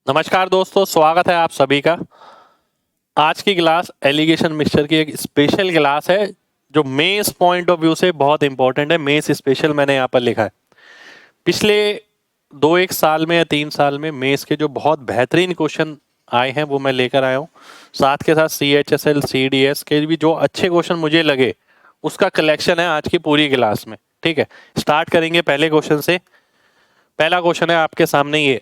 नमस्कार दोस्तों, स्वागत है आप सभी का। आज की क्लास एलिगेशन मिक्सचर की एक स्पेशल क्लास है जो मेंस पॉइंट ऑफ व्यू से बहुत इंपॉर्टेंट है। मेंस स्पेशल मैंने यहाँ पर लिखा है। पिछले 2-1 साल में या 3 साल में मेंस के जो बहुत बेहतरीन क्वेश्चन आए हैं वो मैं लेकर आया हूँ। साथ के साथ CHSL CDS के भी जो अच्छे क्वेश्चन मुझे लगे उसका कलेक्शन है आज की पूरी क्लास में। ठीक है, स्टार्ट करेंगे पहले क्वेश्चन से। पहला क्वेश्चन है आपके सामने ये।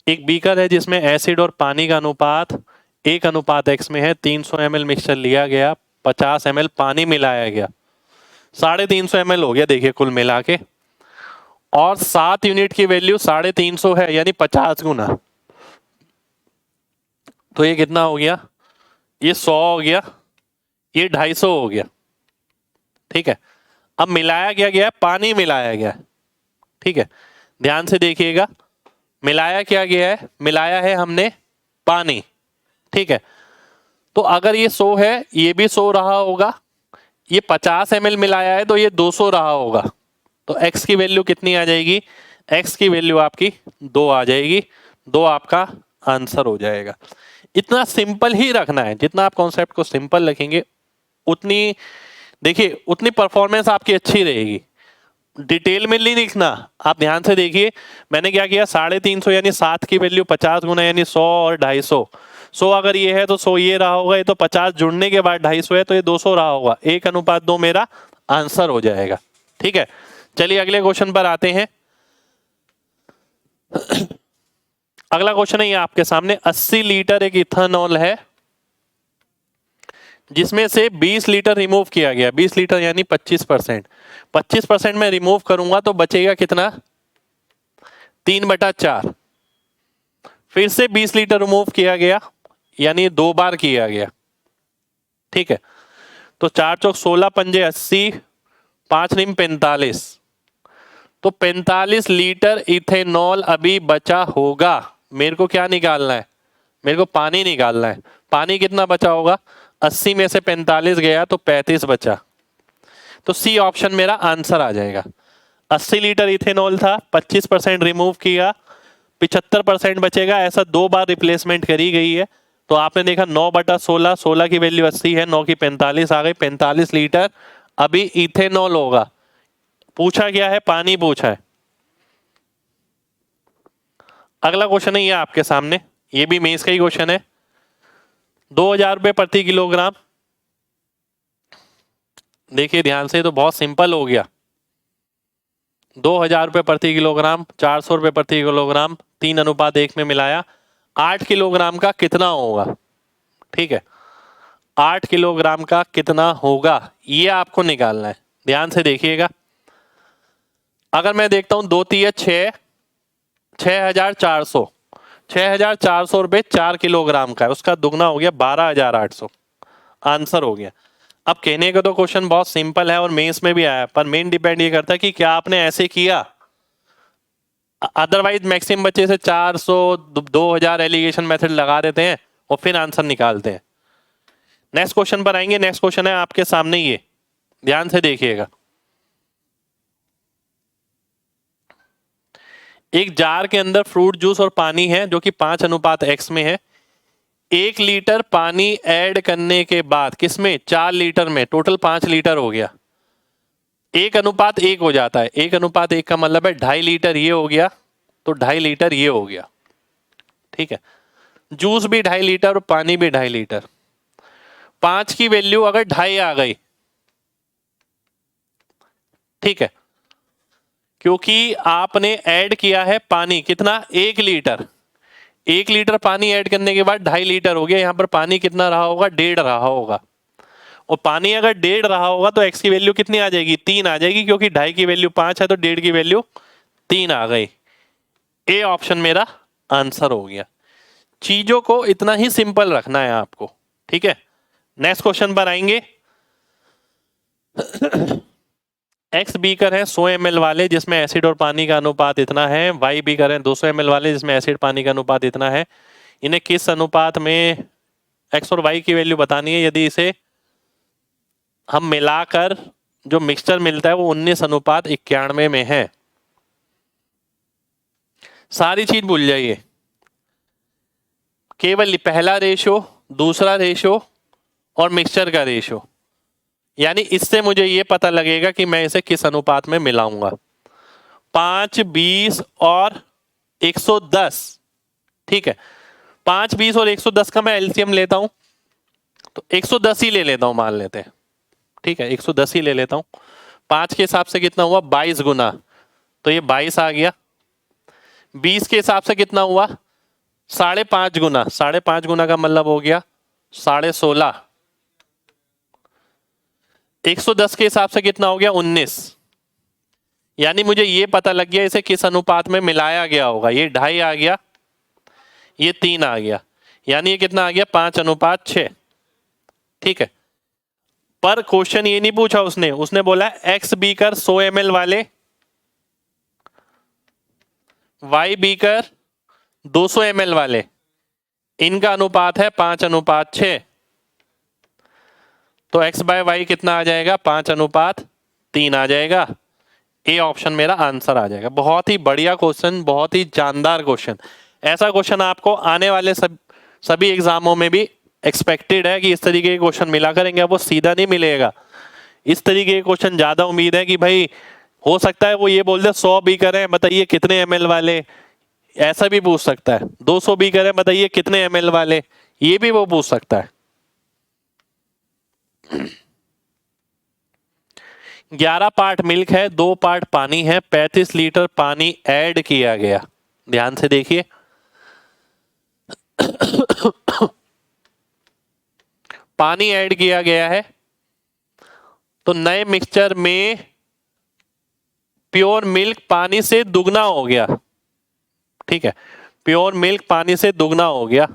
एक बीकर है जिसमें एसिड और पानी का अनुपात 1:x में है। 300 ml मिक्सचर लिया गया, 50 ml पानी मिलाया गया, 350 ml हो गया देखिए कुल मिला के। और 7 यूनिट की वैल्यू 350 है, यानी 50 गुना। तो ये कितना हो गया? ये 100 हो गया, ये 250 हो गया। ठीक है, अब मिलाया क्या गया? पानी मिलाया गया। ठीक है, ध्यान से देखिएगा, मिलाया क्या गया है? मिलाया है हमने पानी। ठीक है, तो अगर ये 100 है, ये भी 100 रहा होगा, ये 50 ml मिलाया है तो ये 200 रहा होगा। तो x की वैल्यू कितनी आ जाएगी? x की वैल्यू आपकी 2 आ जाएगी। 2 आपका आंसर हो जाएगा। इतना सिंपल ही रखना है। जितना आप कॉन्सेप्ट को सिंपल रखेंगे उतनी, देखिए, उतनी परफॉर्मेंस आपकी अच्छी रहेगी। डिटेल में नहीं लिखना। आप ध्यान से देखिए, मैंने क्या किया? 350 यानी 7 की वैल्यू 50 गुना यानी 100 और 250। 100 अगर ये है तो 100 ये रहा होगा, ये तो 50 जुड़ने के बाद 250 है तो ये 200 रहा होगा। 1:2 मेरा आंसर हो जाएगा। ठीक है, चलिए अगले क्वेश्चन पर आते हैं। अगला क्वेश्चन है ये आपके सामने। 80 लीटर एक इथेनॉल है जिसमें से 20 लीटर रिमूव किया गया। 20 लीटर यानी 25%। 25% में रिमूव करूंगा तो बचेगा कितना? 3/4। फिर से 20 लीटर रिमूव किया गया, यानी 2 बार किया गया। ठीक है, तो 4 चौक 16 पंजे 80, 5 नीम 45। तो 45 लीटर इथेनॉल अभी बचा होगा। मेरे को क्या निकालना है? मेरे को पानी निकालना है। पानी कितना बचा होगा? 80 में से 45 गया तो 35 बचा। तो सी ऑप्शन मेरा आंसर आ जाएगा। 80 लीटर इथेनॉल था, 25% रिमूव किया, 75% बचेगा। ऐसा 2 बार रिप्लेसमेंट करी गई है। तो आपने देखा 9/16, 16 की वैल्यू 80 है, 9 की 45 आ गई। 45 लीटर अभी इथेनॉल होगा। पूछा क्या है? पानी पूछा है। अगला क्वेश्चन है ये आपके सामने, ये भी मेंस का ही क्वेश्चन है। 2000 रुपये प्रति किलोग्राम। देखिए ध्यान से, तो बहुत सिंपल हो गया। 2000 रुपये प्रति किलोग्राम, 400 रुपये प्रति किलोग्राम, 3:1 में मिलाया। 8 किलोग्राम का कितना होगा? ठीक है, 8 किलोग्राम का कितना होगा ये आपको निकालना है। ध्यान से देखिएगा, अगर मैं देखता हूं 2 3 6, 6400। 6400 रुपये 4 किलोग्राम का है, उसका दुगना हो गया 12800। आंसर हो गया। अब कहने का तो क्वेश्चन बहुत सिंपल है और मेंस में भी आया, पर मेन डिपेंड ये करता है कि क्या आपने ऐसे किया। अदरवाइज मैक्सिमम बच्चे से 400 2000 एलिगेशन मेथड लगा देते हैं और फिर आंसर निकालते हैं। नेक्स्ट क्वेश्चन पर आएंगे। नेक्स्ट क्वेश्चन है आपके सामने ये, ध्यान से देखिएगा। एक जार के अंदर फ्रूट जूस और पानी है जो कि 5:x में है। 1 लीटर पानी ऐड करने के बाद किसमें? 4 लीटर में। टोटल 5 लीटर हो गया। 1:1 हो जाता है। 1:1 का मतलब है 2.5 लीटर ये हो गया, तो 2.5 लीटर ये हो गया। ठीक है, जूस भी 2.5 लीटर और पानी भी 2.5 लीटर। 5 की वैल्यू अगर 2.5 आ गई, ठीक है, क्योंकि आपने ऐड किया है पानी कितना? 1 लीटर। 1 लीटर पानी ऐड करने के बाद 2.5 लीटर हो गया। यहां पर पानी कितना रहा होगा? 1.5 रहा होगा। और पानी अगर 1.5 रहा होगा तो x की वैल्यू कितनी आ जाएगी? 3 आ जाएगी, क्योंकि 2.5 की वैल्यू 5 है तो 1.5 की वैल्यू 3 आ गई। ए ऑप्शन मेरा आंसर हो गया। चीजों को इतना ही सिंपल रखना है आपको। ठीक है, नेक्स्ट क्वेश्चन पर आएंगे। एक्स बीकर है 100 ml वाले जिसमें एसिड और पानी का अनुपात इतना है। वाई बीकर है 200 ml वाले जिसमें एसिड पानी का अनुपात इतना है। इन्हें किस अनुपात में एक्स और वाई की वैल्यू बतानी है। यदि इसे हम मिलाकर जो मिक्सचर मिलता है वो 19:91 में है। सारी चीज भूल जाइए, केवल पहला रेशो, दूसरा रेशो और मिक्सचर का रेशो, यानी इससे मुझे ये पता लगेगा कि मैं इसे किस अनुपात में मिलाऊंगा। 5, 20 और 110, ठीक है। 5, 20 और 110 का मैं एलसीएम लेता हूं तो 110 ही ले लेता हूं, मान लेते हैं, ठीक है, 110 ही ले लेता हूं। 5 के हिसाब से कितना हुआ, 22 गुना, तो ये 22 आ गया। 20 के हिसाब से कितना हुआ, 5.5 गुना, 5.5 गुना का मतलब हो गया 16.5। 110 के हिसाब से कितना हो गया, 19। यानी मुझे ये पता लग गया इसे किस अनुपात में मिलाया गया होगा। ये 2.5 आ गया, ये 3 आ गया, यानी ये कितना आ गया, 5:6, ठीक है। पर क्वेश्चन ये नहीं पूछा उसने, उसने बोला एक्स बीकर 100 ml वाले, वाई बीकर 200 ml वाले, इनका अनुपात है 5:6, तो x बाय वाई कितना आ जाएगा, 5:3 आ जाएगा। ए ऑप्शन मेरा आंसर आ जाएगा। बहुत ही बढ़िया क्वेश्चन, बहुत ही जानदार क्वेश्चन। ऐसा क्वेश्चन आपको आने वाले सभी एग्जामों में भी एक्सपेक्टेड है कि इस तरीके के क्वेश्चन मिला करेंगे। वो सीधा नहीं मिलेगा, इस तरीके के क्वेश्चन ज्यादा उम्मीद है कि भाई हो सकता है वो ये बोल दे 100 बीकर है, बताइए कितने ml वाले, ऐसा भी पूछ सकता है। 200 बीकर है, बताइए कितने ml वाले, ये भी वो पूछ सकता है। 11 पार्ट मिल्क है, 2 पार्ट पानी है, 35 लीटर पानी ऐड किया गया। ध्यान से देखिए, पानी ऐड किया गया है तो नए मिक्सचर में प्योर मिल्क पानी से दुगना हो गया, ठीक है। प्योर मिल्क पानी से दुगना हो गया,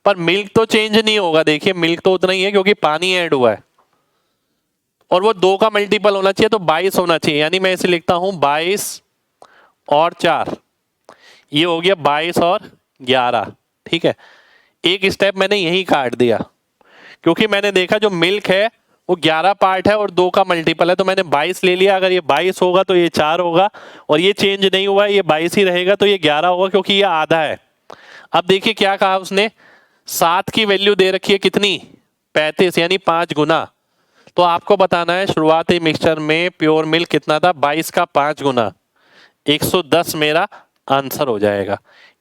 पर मिल्क तो चेंज नहीं होगा। देखिए मिल्क तो उतना ही है क्योंकि पानी ऐड हुआ है, और वो 2 का मल्टीपल होना चाहिए तो 22 होना चाहिए। यानी मैं इसे लिखता हूं 22 और 4, ये हो गया 22 और 11, ठीक है। एक स्टेप मैंने यही काट दिया क्योंकि मैंने देखा जो मिल्क है वो 11 पार्ट है और 2 का मल्टीपल है, तो मैंने 22 ले लिया। अगर ये 22 होगा तो ये 4 होगा, और ये चेंज नहीं हुआ है, ये 22 ही रहेगा, तो ये 11 होगा क्योंकि ये आधा है। अब देखिए क्या कहा उसने, 7 की वैल्यू दे रखी है कितनी, 35, यानी 5 गुना। तो आपको बताना है शुरुआती मिक्सचर में प्योर मिल्क कितना था, 22 का 5 गुना, 110 मेरा आंसर हो जाएगा।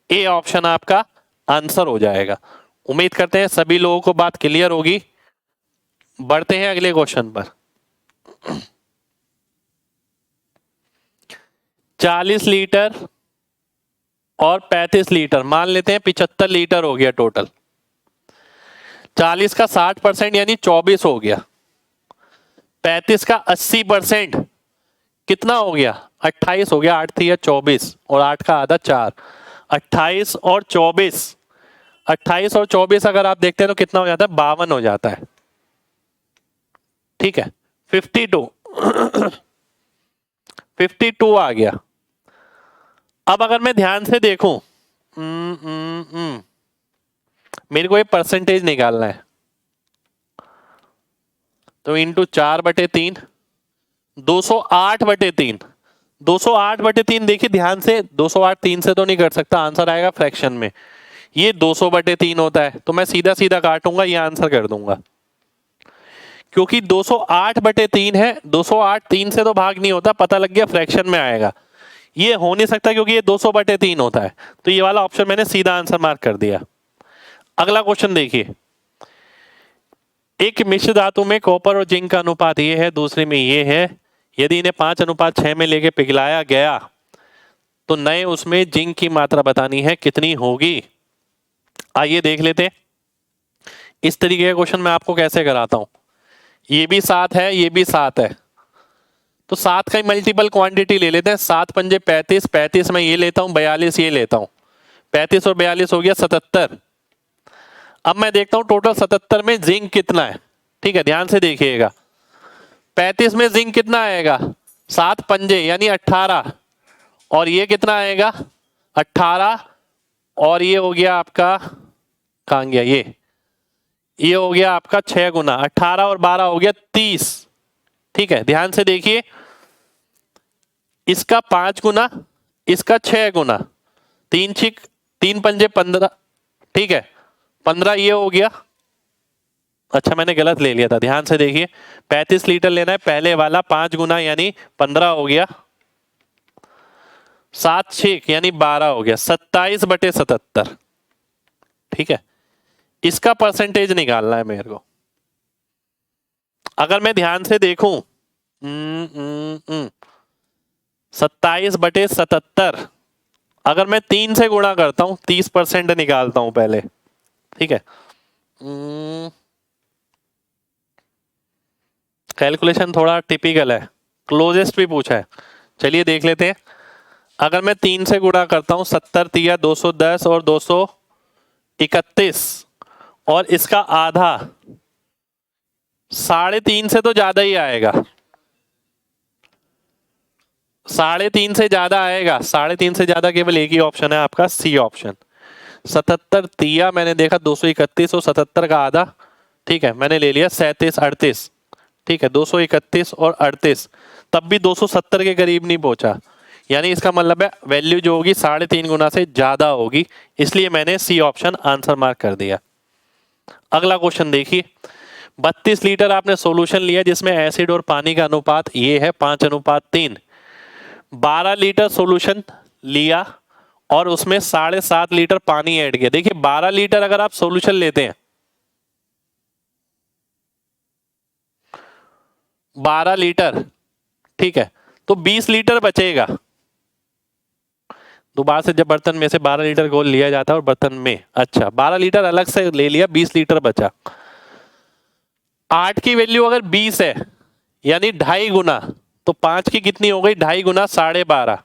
ए ऑप्शन आपका आंसर हो जाएगा। उम्मीद करते हैं सभी लोगों को बात क्लियर होगी। बढ़ते हैं अगले क्वेश्चन पर। 40 लीटर और 35 लीटर, मान लेते हैं 75 लीटर हो गया टोटल। 40 का 60% यानी 24 हो गया, 35 का 80% कितना हो गया, 28 हो गया। 8 थी 24 और 8 का आधा 4, 28 और 24, 28 और 24 अगर आप देखते हैं तो कितना हो जाता है, 52 हो जाता है, ठीक है। 52 52 आ गया। अब अगर मैं ध्यान से देखूं, मेरे को ये परसेंटेज निकालना है, तो इंटू 4/3, 208/3, 208/3। देखिए ध्यान से, 208 3 से तो नहीं कर सकता, आंसर आएगा फ्रैक्शन में। ये 200/3 होता है, तो मैं सीधा सीधा काटूंगा, ये आंसर कर दूंगा। क्योंकि 208/3 है, 208 3 से तो भाग नहीं होता, पता लग गया फ्रैक्शन में आएगा। ये हो नहीं सकता क्योंकि ये 200/3 होता है, तो ये वाला ऑप्शन मैंने सीधा आंसर मार्क कर दिया। अगला क्वेश्चन देखिए, एक मिश्र धातु में कॉपर और जिंक का अनुपात ये है, दूसरे में ये है। यदि इन्हें 5:6 में लेके पिघलाया गया तो नए उसमें जिंक की मात्रा बतानी है, कितनी होगी। आइए देख लेते हैं इस तरीके का क्वेश्चन मैं आपको कैसे कराता हूं। ये भी 7 है, ये भी 7 है, तो 7 का ही मल्टीपल क्वांटिटी ले लेते हैं। 7 पंजे 35, 35 में ये लेता हूं, 42 ये लेता हूं, 35 और 42 हो गया 77। अब मैं देखता हूं टोटल 77 में जिंक कितना है, ठीक है। ध्यान से देखिएगा, 35 में जिंक कितना आएगा, 7 पंजे यानी 18, और ये कितना आएगा 18, और ये हो गया आपका, कहां गया ये हो गया आपका 6 गुना, 18 और 12 हो गया 30, ठीक है। ध्यान से देखिए, इसका 5 गुना, इसका 6 गुना, तीन छिक 3 पंजे 15, ठीक है 15 ये हो गया। अच्छा मैंने गलत ले लिया था, ध्यान से देखिए 35 लीटर लेना है, पहले वाला 5 गुना यानी 15 हो गया, 7 6 यानी 12 हो गया, 27/77। ठीक है, इसका परसेंटेज निकालना है मेरे को। अगर मैं ध्यान से देखूं 27/77, अगर मैं 3 से गुणा करता हूं 30% निकालता हूं पहले। ठीक है, कैलकुलेशन थोड़ा टिपिकल है, क्लोजेस्ट भी पूछा है, चलिए देख लेते हैं। अगर मैं 3 से गुणा करता हूं 70 3 210 और 231 और इसका आधा 3.5 से तो ज्यादा ही आएगा, 3.5 से ज्यादा आएगा, 3.5 से ज्यादा केवल एक ही ऑप्शन है आपका, सी ऑप्शन। 77 तिया मैंने देखा 231 और 77 का आधा, ठीक है मैंने ले लिया 37 38, ठीक है 231 और 38, तब भी 270 के करीब नहीं पहुंचा, यानी इसका मतलब है वैल्यू जो होगी 3.5 गुना से ज्यादा होगी, इसलिए मैंने सी ऑप्शन आंसर मार्क कर दिया। अगला क्वेश्चन देखिए, 32 लीटर आपने सॉल्यूशन लिया जिसमें एसिड और पानी का अनुपात ये है 5:3, 12 लीटर सॉल्यूशन लिया और उसमें 7.5 लीटर पानी ऐड किया। देखिए 12 लीटर अगर आप सॉल्यूशन लेते हैं, 12 लीटर, ठीक है तो 20 लीटर बचेगा। दोबारा से जब बर्तन में से 12 लीटर घोल लिया जाता है और बर्तन में, अच्छा 12 लीटर अलग से ले लिया, 20 लीटर बचा। 8 की वैल्यू अगर 20 है यानी 2.5 गुना, तो 5 की कितनी हो गई 2.5 गुना 12.5,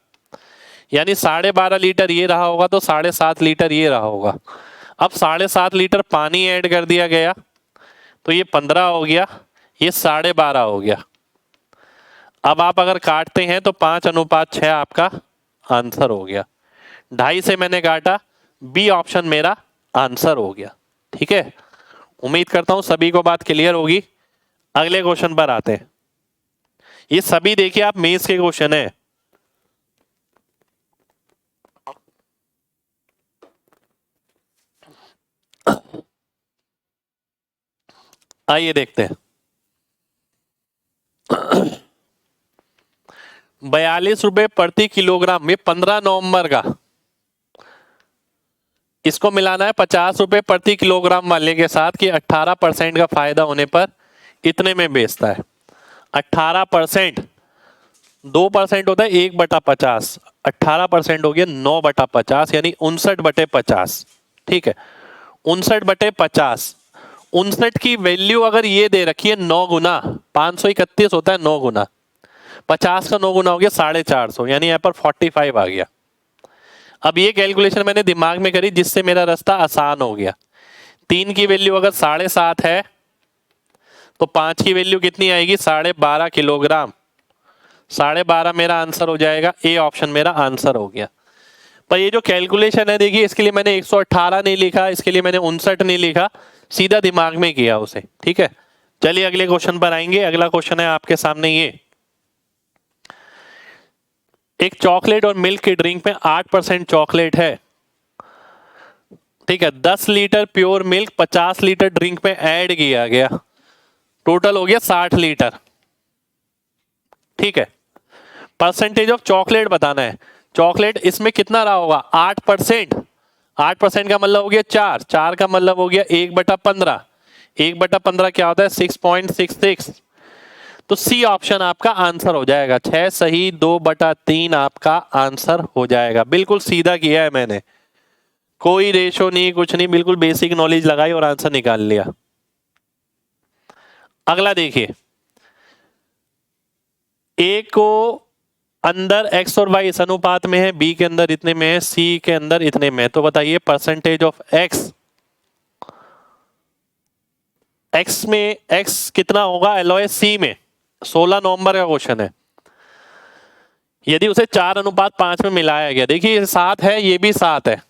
यानी 12.5 लीटर ये रहा होगा तो 7.5 लीटर ये रहा होगा। अब 7.5 लीटर पानी ऐड कर दिया गया तो ये 15 हो गया, ये 12.5 हो गया। अब आप अगर काटते हैं तो 5:6 आपका आंसर हो गया। 2.5 से मैंने काटा, बी ऑप्शन मेरा आंसर हो गया। ठीक है, उम्मीद करता हूं सभी को बात क्लियर होगी। अगले क्वेश्चन पर आते हैं। ये सभी देखिए आप मेंस के क्वेश्चन है। आइए देखते हैं। 42 रुपए प्रति किलोग्राम, ये 15 नवंबर का, इसको मिलाना है 50 रुपए प्रति किलोग्राम वाले के साथ कि 18% का फायदा होने पर इतने में बेचता है। 18%, 2% होता है 1/50, 18% हो गया 9/50 यानी 59/50। ठीक है, 59/50, 59 की वैल्यू अगर ये दे रखी है 9 गुना, 531 होता है 9 गुना, 50 का 9 गुना हो गया 450, यानी यहाँ पर 45 आ गया। अब ये कैलकुलेशन मैंने दिमाग में करी जिससे मेरा रास्ता आसान हो गया। 3 की वैल्यू अगर 7.5 है तो 5 की वैल्यू कितनी आएगी 12.5 किलोग्राम, 12.5 मेरा आंसर हो जाएगा, ए ऑप्शन मेरा आंसर हो गया। पर ये जो कैलकुलेशन है देखिए, इसके लिए मैंने 118 नहीं लिखा, इसके लिए मैंने 59 नहीं लिखा, सीधा दिमाग में किया उसे। ठीक है, चलिए अगले क्वेश्चन पर आएंगे। अगला क्वेश्चन है आपके सामने ये, एक चॉकलेट और मिल्क की ड्रिंक में 8% चॉकलेट है। ठीक है, 10 litre pure milk 50 litre drink में ऐड किया गया, टोटल हो गया 60 लीटर। ठीक है, परसेंटेज ऑफ चॉकलेट बताना है। चॉकलेट इसमें कितना रहा होगा 8%, 8% का मतलब हो गया 4, 4 का मतलब हो गया 1/15, 1/15 क्या होता है 6.66, तो सी ऑप्शन आपका आंसर हो जाएगा। 6 सही 2/3 आपका आंसर हो जाएगा। बिल्कुल सीधा किया है मैंने, कोई रेशो नहीं कुछ नहीं, बिल्कुल बेसिक नॉलेज लगाई और आंसर निकाल लिया। अगला देखिए, ए को अंदर x और y इस अनुपात में है, b के अंदर इतने में है, c के अंदर इतने में है, तो बताइए परसेंटेज ऑफ x, x में x कितना होगा एलॉय c में। 16 नवंबर का क्वेश्चन है। यदि उसे 4:5 में मिलाया गया, देखिए 7 है ये भी 7 है,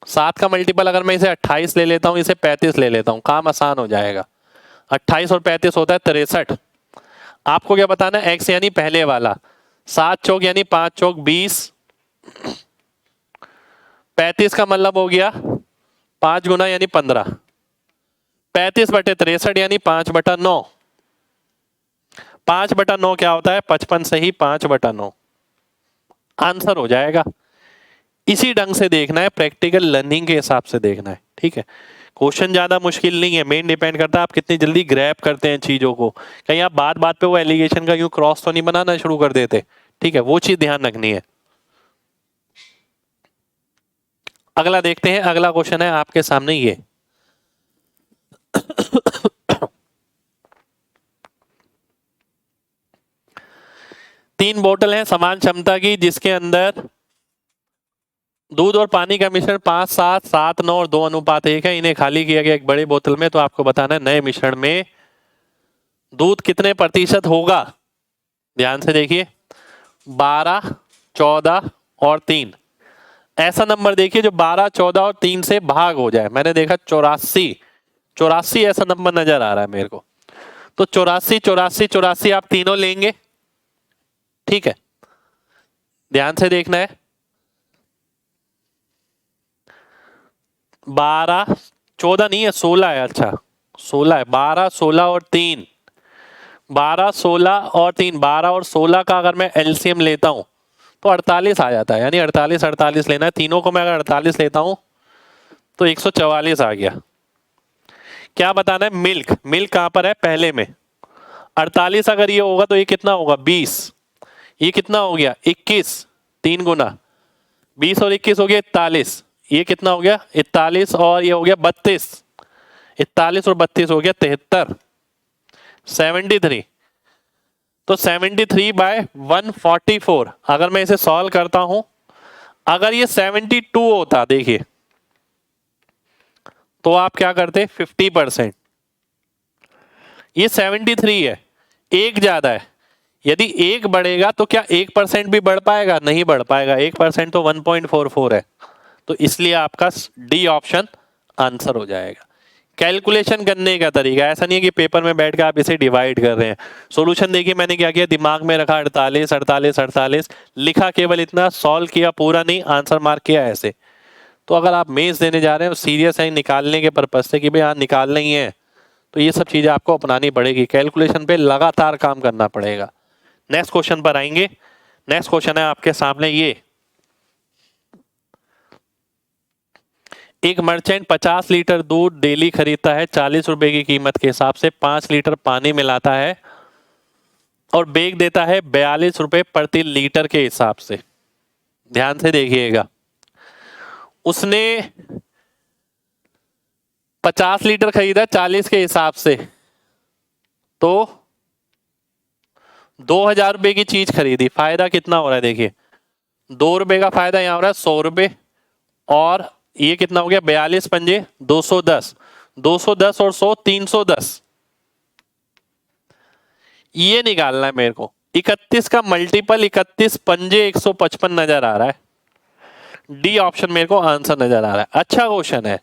7 का मल्टीपल अगर मैं इसे 28 ले लेता हूं, इसे 35 ले लेता हूं, काम आसान हो जाएगा। 28 और 35 होता है 63। आपको क्या बताना है x यानी पहले वाला, 7 चौक यानी 5 चौक 20, 35 का मतलब हो गया 5 गुना यानी 15, 35/63 यानी 5/9। 5/9 क्या होता है? 55 से ही 5/9 आंसर हो जाएगा। इसी ढंग से देखना है, प्रैक्टिकल लर्निंग के हिसाब से देखना है, ठीक है। क्वेश्चन ज्यादा मुश्किल नहीं है, मेन डिपेंड करता है आप कितनी जल्दी ग्रैब करते हैं चीजों को। कहीं आप बात बात पे वो एलिगेशन का यूं क्रॉस तो नहीं बनाना शुरू कर देते, ठीक है, वो चीज ध्यान रखनी है। अगला देखते हैं, अगला क्वेश्चन है आपके सामने ये। तीन बोतल है समान क्षमता की, जिसके अंदर दूध और पानी का मिश्रण 5, 7, 7, 9 और 2:1 है। इन्हें खाली किया गया एक बड़ी बोतल में, तो आपको बताना है नए मिश्रण में दूध कितने प्रतिशत होगा। ध्यान से देखिए, 12, 14 और 3। ऐसा नंबर देखिए जो 12, 14 और 3 से भाग हो जाए। मैंने देखा 84 ऐसा नंबर नजर आ रहा है मेरे को। तो 84, 84, 84 आप तीनों लेंगे, ठीक है। ध्यान से देखना है, 12, 14 नहीं है, 16 है। अच्छा 16 है, 12, 16 और 3, 12, 16 और 3, 12 और 16 का अगर मैं एलसीएम लेता हूं तो 48 आ जाता है, यानी 48, 48 लेना है। तीनों को मैं अगर 48 लेता हूं तो 144 आ गया। क्या बताना है? मिल्क, मिल्क कहां पर है? पहले में। 48 अगर ये होगा तो ये कितना होगा? 20। ये कितना हो गया? 21, 3 गुना 20 और 21 हो गया 41। ये कितना हो गया? 41 और ये हो गया 32। 41 और 32 हो गया 73, 73। तो 73/144 अगर मैं इसे सॉल्व करता हूं, अगर ये 72 होता, देखिए, तो आप क्या करते? 50%। ये 73 है, एक ज्यादा है। यदि एक बढ़ेगा तो क्या 1% भी बढ़ पाएगा? नहीं बढ़ पाएगा। 1% तो 1.44 है। तो इसलिए आपका डी ऑप्शन आंसर हो जाएगा। कैलकुलेशन करने का तरीका ऐसा नहीं है कि पेपर में बैठ के आप इसे डिवाइड कर रहे हैं। सॉल्यूशन देखिए, मैंने क्या किया, दिमाग में रखा 48, 48, 48, लिखा केवल इतना, सॉल्व किया पूरा नहीं, आंसर मार्क किया ऐसे। तो अगर आप मेंस देने जा रहे हैं सीरियस है निकालने के पर्पज से कि भाई हाँ निकालना ही है, तो ये सब चीजें आपको अपनानी पड़ेगी। कैलकुलेशन पे लगातार काम करना पड़ेगा। नेक्स्ट क्वेश्चन पर आएंगे। नेक्स्ट क्वेश्चन है आपके सामने ये। एक मर्चेंट 50 लीटर दूध डेली खरीदता है 40 रुपए की कीमत के हिसाब से, 5 लीटर पानी मिलाता है और बेच देता है 42 रुपए प्रति लीटर के हिसाब से। ध्यान से देखिएगा, उसने 50 लीटर खरीदा 40 के हिसाब से, तो 2000 रुपए की चीज खरीदी। फायदा कितना हो रहा है? देखिए 2 रुपए का फायदा यहां हो रहा है 100 रुपए, और ये कितना हो गया? 42 पंजे 210, 210 और 100 310। ये निकालना है मेरे को। 31 का मल्टीपल 31 पंजे 155 नजर आ रहा है। डी ऑप्शन मेरे को आंसर नजर आ रहा है। अच्छा क्वेश्चन है,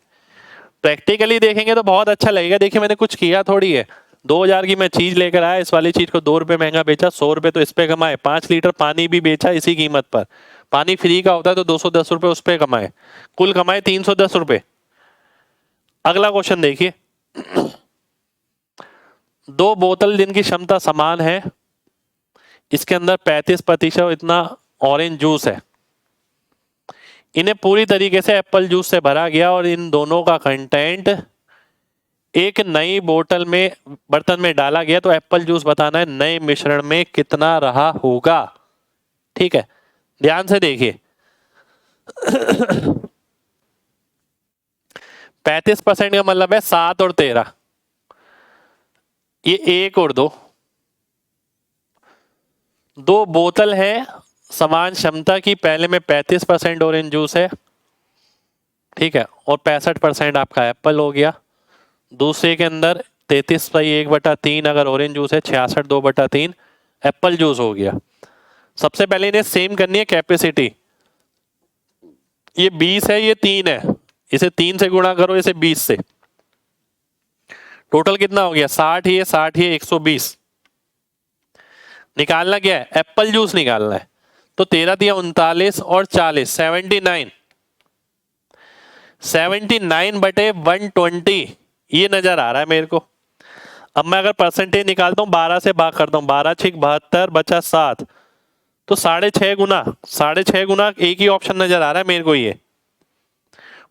प्रैक्टिकली देखेंगे तो बहुत अच्छा लगेगा। देखिए मैंने कुछ किया थोड़ी है, 2000 की मैं चीज लेकर आया, इस वाली चीज को 2 रुपए महंगा बेचा, 100 रुपए तो इस पे कमाए, 5 लीटर पानी भी बेचा इसी कीमत पर। पानी फ्री का होता है तो 210 रुपए उस पे कमाए, कुल कमाए 310 रुपए। अगला क्वेश्चन देखिए। 2 बोतल जिनकी क्षमता समान है, इसके अंदर 35% इतना ऑरेंज जूस है। इन्हें पूरी तरीके से एप्पल जूस से भरा गया और इन दोनों का कंटेंट एक नई बोतल में बर्तन में डाला गया, तो एप्पल जूस बताना है नए मिश्रण में कितना रहा होगा। ठीक है, ध्यान से देखिए। 35% का मतलब है 7 और 13, ये 1 और 2। 2 बोतल है समान क्षमता की, पहले में 35% ऑरेंज जूस है, ठीक है, और 65% आपका एप्पल हो गया। दूसरे के अंदर 33/1/3 अगर ऑरेंज जूस है, 66 2/3 एप्पल जूस हो गया। सबसे पहले इन्हें सेम करनी है कैपेसिटी। ये 20 है, ये 3 है, इसे 3 से गुणा करो, इसे 20 से, टोटल कितना हो गया? 60 ही है, 60 ही है, 120। निकालना क्या है? एप्पल जूस निकालना है। तो 13 दिया 39 और 40 79। 79/120 ये नजर आ रहा है मेरे को। अब मैं अगर परसेंटेज निकालता हूँ, 12 से भाग करता हूँ, 12 6 72 बचा 7, तो 6.5 गुना, 6.5 गुना एक ही ऑप्शन नजर आ रहा है मेरे को। ये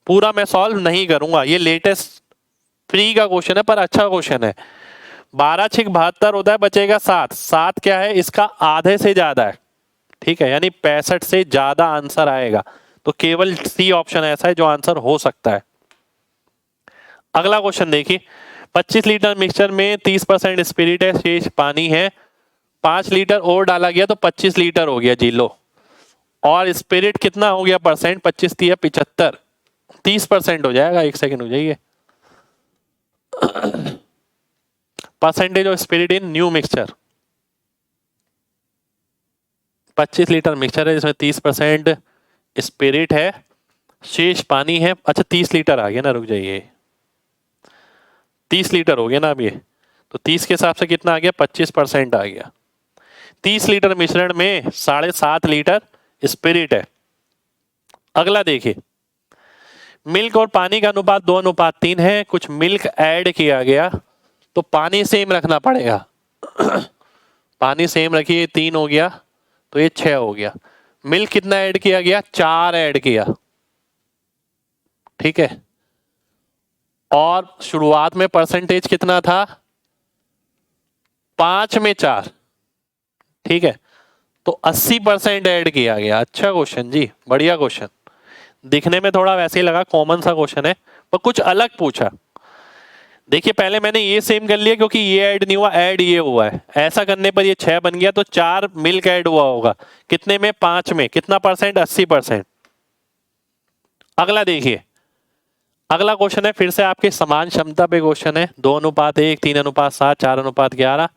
पूरा मैं सॉल्व नहीं करूंगा, ये लेटेस्ट फ्री का क्वेश्चन है पर अच्छा क्वेश्चन है। 12 6 72 होता है, बचेगा 7, 7 क्या है इसका आधे से ज्यादा है, ठीक है, यानी 65 से ज्यादा आंसर आएगा। तो केवल सी ऑप्शन ऐसा है जो आंसर हो सकता है। अगला क्वेश्चन देखिए, 25 लीटर मिक्सचर में 30% स्पिरिट है, शेष पानी है। 5 लीटर और डाला गया तो 25 लीटर हो गया जी लो। और स्पिरिट कितना हो गया परसेंट, 25 दिया 75, 30% हो जाएगा। एक सेकेंड हो जाइए। Percentage of spirit in new mixture, 25 litre mixture है जिसमें 30% स्पिरिट है, शेष पानी है। अच्छा 30 लीटर आ गया ना, रुक जाइए, 30 लीटर हो गया ना अब ये, तो 30 के हिसाब से कितना आ गया, 25% आ गया। 30 लीटर मिश्रण में 7.5 लीटर स्पिरिट है। अगला देखिए, मिल्क और पानी का अनुपात 2:3 है, कुछ मिल्क ऐड किया गया तो पानी सेम रखना पड़ेगा। पानी सेम रखिए, 3 हो गया तो ये 6 हो गया। मिल्क कितना ऐड किया गया, 4 ऐड किया, ठीक है। और शुरुआत में परसेंटेज कितना था, 5 में 4, ठीक है, तो 80% ऐड किया गया। अच्छा क्वेश्चन जी, बढ़िया क्वेश्चन। दिखने में थोड़ा वैसे ही लगा, कॉमन सा क्वेश्चन है पर कुछ अलग पूछा। देखिए पहले मैंने ये सेम कर लिया क्योंकि ये ऐड नहीं हुआ, ऐड ये हुआ है, ऐसा करने पर ये 6 बन गया, तो 4 मिल्क ऐड हुआ होगा, कितने में, 5 में, कितना परसेंट, 80%। अगला देखिए, अगला क्वेश्चन है फिर से आपकी समान क्षमता पे क्वेश्चन है, 2:1, 3:7, 4:11,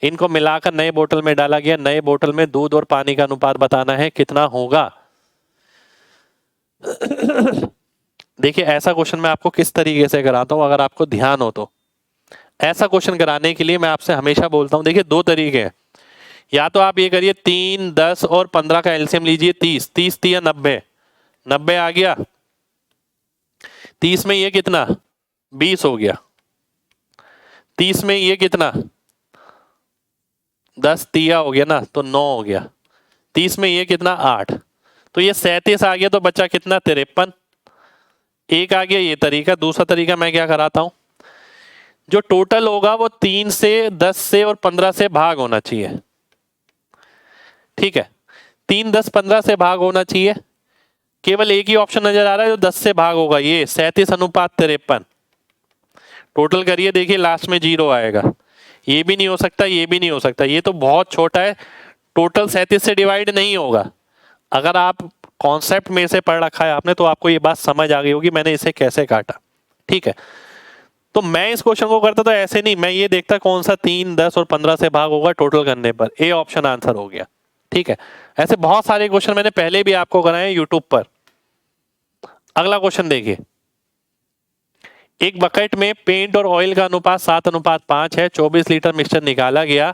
इनको मिलाकर नए बोतल में डाला गया। नए बोतल में दूध और पानी का अनुपात बताना है, कितना होगा। देखिए ऐसा क्वेश्चन मैं आपको किस तरीके से कराता हूं, अगर आपको ध्यान हो तो। ऐसा क्वेश्चन कराने के लिए मैं आपसे हमेशा बोलता हूं, देखिए 2 तरीके हैं, या तो आप ये करिए 3, 10 और 15 का एलसीएम लीजिए, 30, 30 या 90, 90 आ गया, 30 में ये कितना, 20 हो गया, 30 में ये कितना, 10 तिया हो गया ना, तो 9 हो गया, 30 में ये कितना, 8, तो ये 37 आ गया, तो बचा कितना, 53। एक आ गया ये तरीका। दूसरा तरीका मैं क्या कराता हूं, जो टोटल होगा वो 3 से, 10 से और 15 से भाग होना चाहिए, ठीक है, 3, 10, 15 से भाग होना चाहिए। केवल एक ही ऑप्शन नजर आ रहा है जो 10 से भाग होगा, ये 37:53। टोटल करिए, देखिए लास्ट में 0 आएगा, ये भी नहीं हो सकता, ये भी नहीं हो सकता, ये तो बहुत छोटा है, टोटल 37 से डिवाइड नहीं होगा। अगर आप कॉन्सेप्ट में से पढ़ रखा है आपने तो आपको ये बात समझ आ गई होगी मैंने इसे कैसे काटा, ठीक है। तो मैं इस क्वेश्चन को करता तो ऐसे नहीं, मैं ये देखता कौन सा 3, 10 और 15 से भाग होगा टोटल करने पर, ए ऑप्शन आंसर हो गया, ठीक है। ऐसे बहुत सारे क्वेश्चन मैंने पहले भी आपको कराए यूट्यूब पर। अगला क्वेश्चन देखिए, एक बकेट में पेंट और ऑयल का अनुपात 7:5 है, 24 लीटर मिक्सचर निकाला गया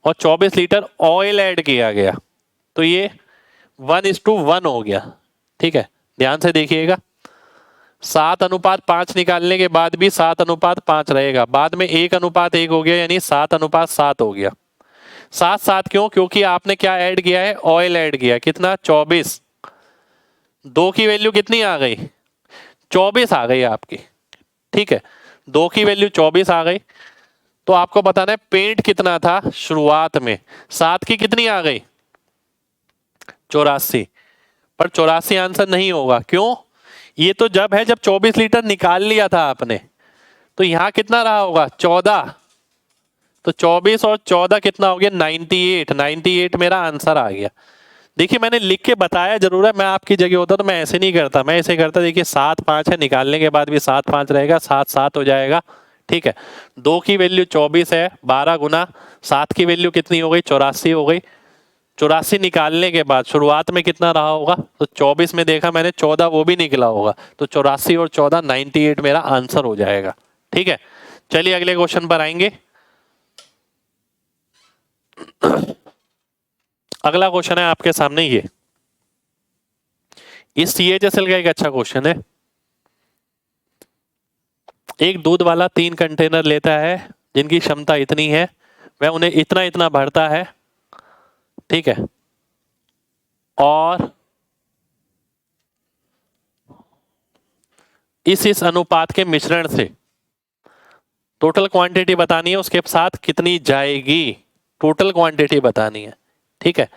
और 24 लीटर ऑयल ऐड किया गया, तो ये 1:1 हो गया, ठीक है। ध्यान से देखिएगा, 7:5 निकालने के बाद भी 7:5 रहेगा, बाद में 1:1 हो गया, यानी 7:7 हो गया। 7:7 क्यों, क्योंकि आपने क्या ऐड किया है, ऑयल ऐड किया, कितना, 24, 2 की वैल्यू कितनी आ गई, 24 आ गई आपकी, ठीक है, 2 की वैल्यू 24 आ गई। तो आपको बताना है पेंट कितना था शुरुआत में, 7 की कितनी आ गई, 84, पर 84 आंसर नहीं होगा, क्यों, ये तो जब है जब 24 लीटर निकाल लिया था आपने, तो यहां कितना रहा होगा, 14, तो 24 और 14 कितना हो गया, 98, 98 मेरा आंसर आ गया। देखिए मैंने लिख के बताया जरूर है, मैं आपकी जगह होता तो मैं ऐसे नहीं करता, मैं ऐसे करता, देखिए 7:5 है, निकालने के बाद भी 7:5 रहेगा, 7:7 हो जाएगा, ठीक है। 2 की वैल्यू 24 है, 12 गुना 7 की वैल्यू कितनी हो गई, 84 हो गई। 84 निकालने के बाद शुरुआत में कितना रहा होगा, तो 24 में देखा मैंने 14 वो भी निकला होगा, तो 84 और 14 98 मेरा आंसर हो जाएगा, ठीक है। चलिए अगले क्वेश्चन पर आएंगे। अगला क्वेश्चन है आपके सामने ये CHSL का एक अच्छा क्वेश्चन है। एक दूध वाला 3 कंटेनर लेता है जिनकी क्षमता इतनी है, वह उन्हें इतना इतना भरता है, ठीक है, और इस अनुपात के मिश्रण से टोटल क्वांटिटी बतानी है, उसके साथ कितनी जाएगी, टोटल क्वांटिटी बतानी है, ठीक है।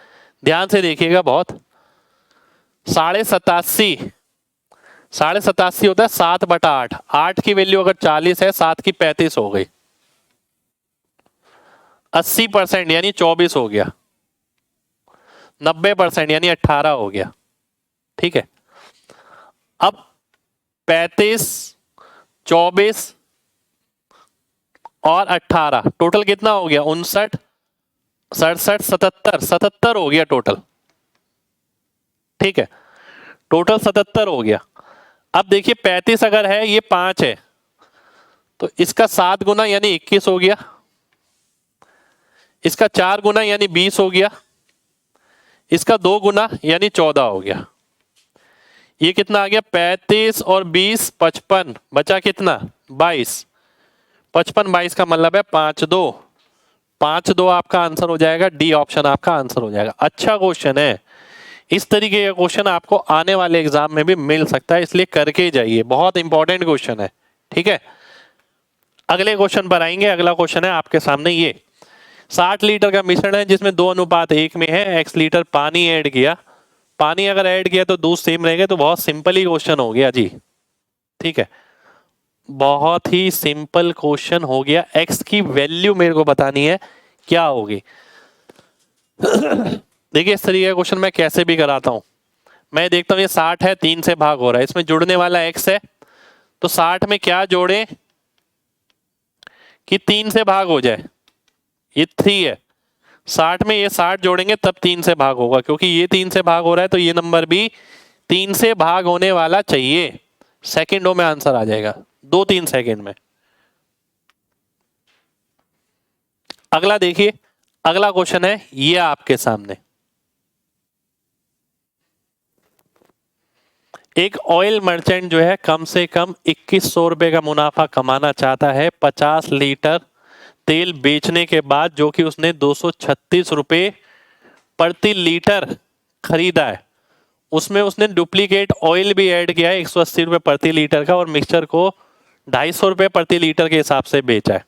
ध्यान से देखिएगा बहुत। 87.5 होता है 7/8, 8 की वैल्यू अगर 40 है, 7 की 35 हो गई, 80% यानी 24 हो गया, 90% यानी 18 हो गया, ठीक है। अब 35, 24 और 18 टोटल कितना हो गया, 59, 67, 77 हो गया टोटल, ठीक है, टोटल 77 हो गया। अब देखिए 35 अगर है, ये 5 है, तो इसका 7 गुना यानी 21 हो गया, इसका 4 गुना यानी 20 हो गया, इसका 2 गुना यानी 14 हो गया। ये कितना आ गया, 35 और 20 55, बचा कितना 22, 55 22 का मतलब है 5 2 आपका आंसर हो जाएगा, डी ऑप्शन आपका आंसर हो जाएगा। अच्छा क्वेश्चन है, इस तरीके का क्वेश्चन आपको आने वाले एग्जाम में भी मिल सकता है, इसलिए करके जाइए, बहुत इंपॉर्टेंट क्वेश्चन है, ठीक है। अगले क्वेश्चन पर आएंगे। अगला क्वेश्चन है आपके सामने, ये 60 लीटर का मिश्रण है जिसमें 2:1 में है, x लीटर पानी ऐड किया, पानी अगर ऐड किया तो दूध सेम रहेगा, तो बहुत सिंपल ही क्वेश्चन हो गया जी, ठीक है, बहुत ही सिंपल क्वेश्चन हो गया। x की वैल्यू मेरे को बतानी है क्या होगी। देखिए इस तरीके का क्वेश्चन मैं कैसे भी कराता हूं, मैं देखता हूं ये 60 है, 3 से भाग हो रहा है, इसमें जुड़ने वाला x है, तो 60 में क्या जोड़े कि 3 से भाग हो जाए, ये 3 है, 60 में ये 60 जोड़ेंगे तब 3 से भाग होगा, क्योंकि ये 3 से भाग हो रहा है तो ये नंबर भी 3 से भाग होने वाला चाहिए, सेकंडों में आंसर आ जाएगा, 2-3 सेकंड में। अगला देखिए, अगला क्वेश्चन है ये आपके सामने, एक ऑयल मर्चेंट जो है कम से कम 2100 रुपए का मुनाफा कमाना चाहता है 50 लीटर तेल बेचने के बाद, जो कि उसने 236 रुपए प्रति लीटर खरीदा है, उसमें उसने डुप्लीकेट ऑयल भी ऐड किया है 180 रुपए प्रति लीटर का, और मिक्सचर को 250 रुपए प्रति लीटर के हिसाब से बेचा है।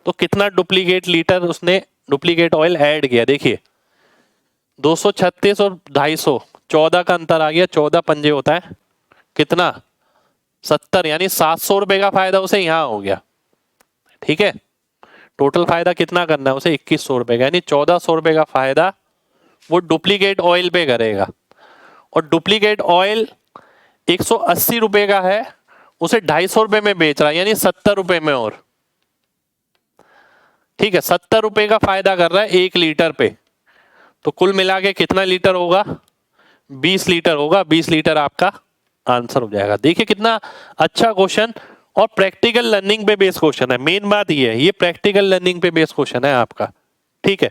तो कितना डुप्लीकेट लीटर उसने डुप्लीकेट ऑयल ऐड किया, देखिए 236 और 250, 14 का अंतर आ गया, 14 पंजे होता है कितना 70, यानी 700 रुपए का फायदा उसे यहां हो गया, ठीक है। टोटल फायदा कितना करना है उसे, 2100 रुपए का, यानी 1400 रुपए का फायदा वो डुप्लीकेट ऑयल पे करेगा, और डुप्लीकेट ऑयल 180 रुपए का है, उसे 250 रुपए में बेच रहा है, यानी 70 रुपए में, और ठीक है 70 रुपए का फायदा कर रहा है 1 लीटर पे, तो कुल मिला के कितना लीटर होगा, 20 लीटर होगा, 20 लीटर आपका आंसर हो जाएगा। देखिए कितना अच्छा क्वेश्चन, और प्रैक्टिकल लर्निंग पे बेस्ड क्वेश्चन है, मेन बात ये है, ये प्रैक्टिकल लर्निंग पे बेस्ड क्वेश्चन है आपका, ठीक है।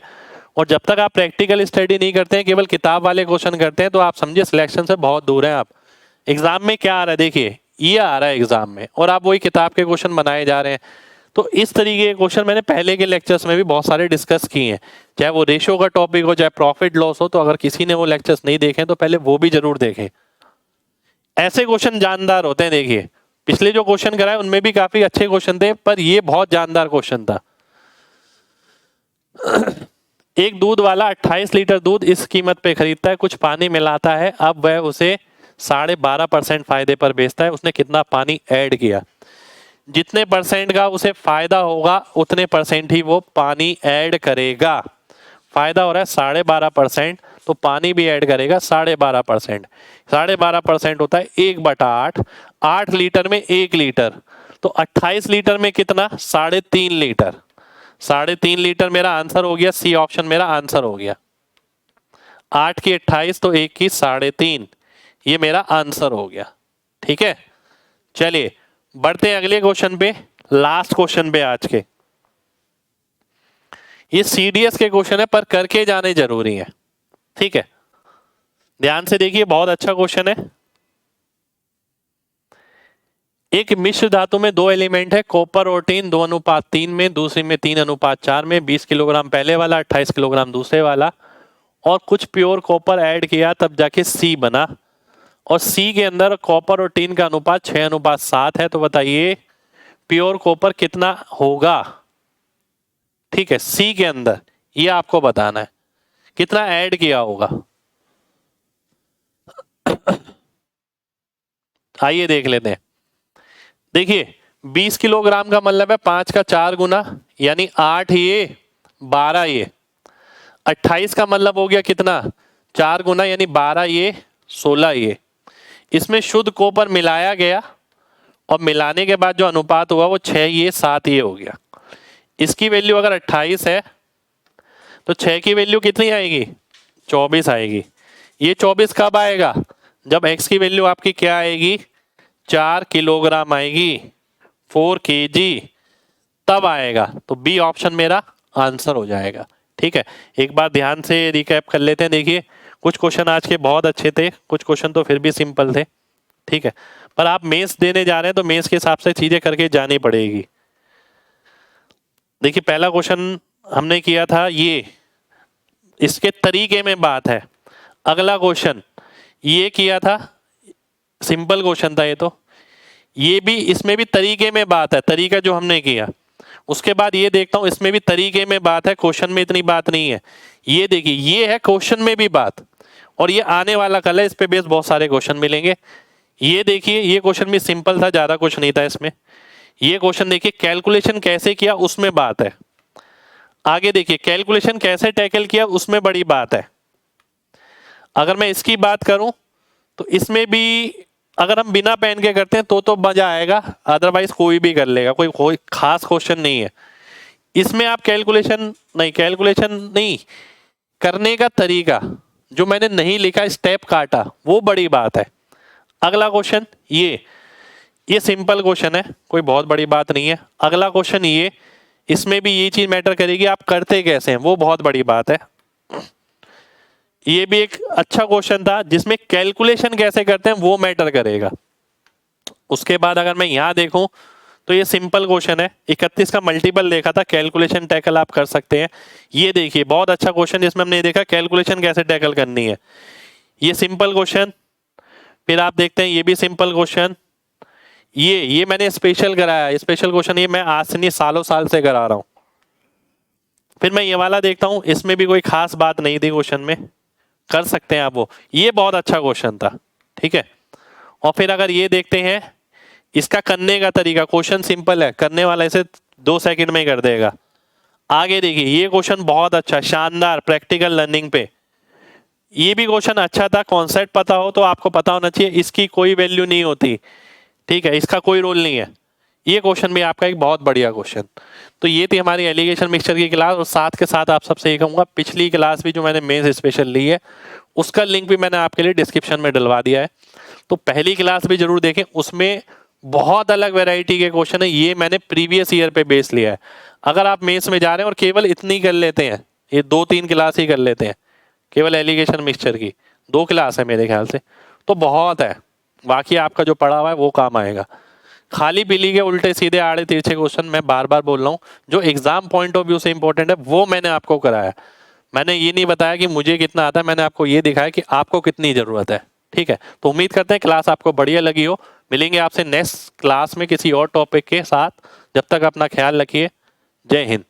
और जब तक आप प्रैक्टिकल स्टडी नहीं करते हैं, केवल किताब वाले क्वेश्चन करते हैं, तो आप समझिए सिलेक्शन से बहुत दूर हैं आप। एग्जाम में क्या आ रहा है, देखिए ये आ रहा है एग्जाम में, और आप वही किताब के क्वेश्चन बनाए जा रहे हैं। तो इस तरीके के क्वेश्चन मैंने पहले के लेक्चर्स में भी बहुत सारे डिस्कस किए हैं, चाहे वो रेशो का टॉपिक हो, चाहे प्रॉफिट लॉस हो, तो अगर किसी ने वो लेक्चर्स नहीं देखे तो पहले वो भी जरूर देखें। ऐसे क्वेश्चन जानदार होते हैं, देखिए पिछले जो क्वेश्चन कराए उनमें भी काफी अच्छे क्वेश्चन थे, पर ये बहुत जानदार क्वेश्चन था। एक दूध वाला 28 लीटर दूध इस कीमत पे खरीदता है, कुछ पानी मिलाता है, अब वह उसे 12.5% फायदे पर बेचता है, उसने कितना पानी ऐड किया, जितने परसेंट का उसे फायदा होगा उतने परसेंट ही वो पानी ऐड करेगा। फायदा हो रहा है 12.5%, तो पानी भी ऐड करेगा 12.5%, 12.5% होता है 1/8, 8 लीटर में 1 लीटर, तो 28 लीटर में कितना 3.5 लीटर, 3.5 लीटर मेरा आंसर हो गया, सी ऑप्शन मेरा आंसर हो गया। 8 की 28 तो 1 की 3.5, ये मेरा आंसर हो गया, ठीक है। चलिए बढ़ते हैं अगले क्वेश्चन पे, लास्ट क्वेश्चन पे आज के। ये सीडीएस के क्वेश्चन है, पर करके जाने जरूरी है, ठीक है, ध्यान से देखिए, बहुत अच्छा क्वेश्चन है। एक मिश्र धातु में दो एलिमेंट है, कॉपर और टिन, 2:3 में, दूसरी में 3:4 में, 20 किलोग्राम पहले वाला, 28 किलोग्राम दूसरे वाला, और कुछ प्योर कॉपर ऐड किया तब जाके सी बना, और सी के अंदर कॉपर और टिन का अनुपात 6:7 है। तो बताइए प्योर कॉपर कितना होगा। ठीक है, सी के अंदर ये आपको बताना है कितना ऐड किया होगा। आइए देख लेते हैं। देखिए 20 किलोग्राम का मतलब है 5 का 4 गुना, यानी 8 ये 12 ये। 28 का मतलब हो गया कितना, 4 गुना यानी 12 ये 16 ये। इसमें शुद्ध कॉपर मिलाया गया और मिलाने के बाद जो अनुपात हुआ वो 6 ये 7 ये हो गया। इसकी वैल्यू अगर 28 है तो 6 की वैल्यू कितनी आएगी, 24 आएगी। ये 24 कब आएगा, जब x की वैल्यू आपकी क्या आएगी, 4 किलोग्राम आएगी, 4 kg, तब आएगा। तो बी ऑप्शन मेरा आंसर हो जाएगा। ठीक है, एक बार ध्यान से रिकैप कर लेते हैं। देखिए कुछ क्वेश्चन आज के बहुत अच्छे थे, कुछ क्वेश्चन तो फिर भी सिंपल थे। ठीक है, पर आप मेंस देने जा रहे हैं तो मेंस के हिसाब से चीजें करके जानी पड़ेगी। देखिए पहला क्वेश्चन हमने किया था ये, इसके तरीके में बात है। अगला क्वेश्चन ये किया था, सिंपल क्वेश्चन था ये तो, ये भी, इसमें भी तरीके में बात है, तरीका जो हमने किया। उसके बाद ये देखता हूं, इसमें भी तरीके में बात है, क्वेश्चन में इतनी बात नहीं है। ये देखिए ये है क्वेश्चन में भी बात, और ये आने वाला कल है, इस पे बेस बहुत सारे क्वेश्चन मिलेंगे। ये देखिए ये क्वेश्चन भी सिंपल था, ज्यादा कुछ नहीं था इसमें। ये क्वेश्चन देखिए कैलकुलेशन कैसे किया उसमें बात है। आगे देखिए कैलकुलेशन कैसे टैकल किया उसमें बड़ी बात है। अगर मैं इसकी बात करूं तो इसमें भी अगर हम बिना पेन के करते हैं तो मजा आएगा, अदरवाइज कोई भी कर लेगा, कोई खास क्वेश्चन नहीं है इसमें। आप कैलकुलेशन नहीं करने का तरीका जो मैंने नहीं लिखा, स्टेप काटा, वो बड़ी बात है। अगला क्वेश्चन ये सिंपल क्वेश्चन है, कोई बहुत बड़ी बात नहीं है। अगला क्वेश्चन ये, इसमें भी ये चीज मैटर करेगी, आप करते कैसे हैं, वो बहुत बड़ी बात है। ये भी एक अच्छा क्वेश्चन था जिसमें कैलकुलेशन कैसे करते हैं वो मैटर करेगा। उसके बाद अगर मैं यहां देखूं तो ये सिंपल क्वेश्चन है, 31 का मल्टीपल देखा था, कैलकुलेशन टैकल आप कर सकते हैं। ये देखिए बहुत अच्छा क्वेश्चन जिसमें हमने देखा कैलकुलेशन कैसे टैकल करनी है, ये सिंपल क्वेश्चन। फिर आप देखते हैं ये भी सिंपल क्वेश्चन, ये मैंने स्पेशल कराया, स्पेशल क्वेश्चन ये मैं आज से नहीं सालों साल से करा रहा हूं। फिर मैं ये वाला देखता हूं, इसमें भी कोई खास बात नहीं थी क्वेश्चन में, कर सकते हैं आप वो, ये बहुत अच्छा क्वेश्चन था। ठीक है, और फिर अगर ये देखते हैं इसका करने का तरीका, क्वेश्चन सिंपल है, करने वाला इसे 2 सेकंड में कर देगा। आगे देखिए ये क्वेश्चन बहुत अच्छा, शानदार, प्रैक्टिकल लर्निंग पे। ये भी क्वेश्चन अच्छा था, कॉन्सेप्ट पता हो तो आपको पता होना चाहिए इसकी कोई वैल्यू नहीं होती। ठीक है, इसका कोई रोल नहीं है। ये क्वेश्चन भी आपका एक बहुत बढ़िया क्वेश्चन। तो ये थी हमारी एलिगेशन मिक्सचर की क्लास, और साथ के साथ आप सबसे ये कहूँगा पिछली क्लास भी जो मैंने मेंस स्पेशल ली है उसका लिंक भी मैंने आपके लिए डिस्क्रिप्शन में डलवा दिया है, तो पहली क्लास भी जरूर देखें। उसमें बहुत अलग वैरायटी के क्वेश्चन है, ये मैंने प्रीवियस ईयर पे बेस लिया है। अगर आप मेंस में जा रहे हैं और केवल इतनी कर लेते हैं, ये 2-3 क्लास ही कर लेते हैं केवल एलिगेशन मिक्सचर की, 2 क्लास है मेरे ख्याल से, तो बहुत है। बाकी आपका जो पढ़ा हुआ है वो काम आएगा। खाली पीली के उल्टे सीधे आड़े तिरछे क्वेश्चन मैं बार बार बोल रहा हूँ, जो एग्जाम पॉइंट ऑफ व्यू से इंपॉर्टेंट है वो मैंने आपको कराया। मैंने ये नहीं बताया कि मुझे कितना आता है, मैंने आपको ये दिखाया कि आपको कितनी जरूरत है। ठीक है, तो उम्मीद करते हैं क्लास आपको बढ़िया लगी हो। मिलेंगे आपसे नेक्स्ट क्लास में किसी और टॉपिक के साथ, जब तक अपना ख्याल रखिए। जय हिंद।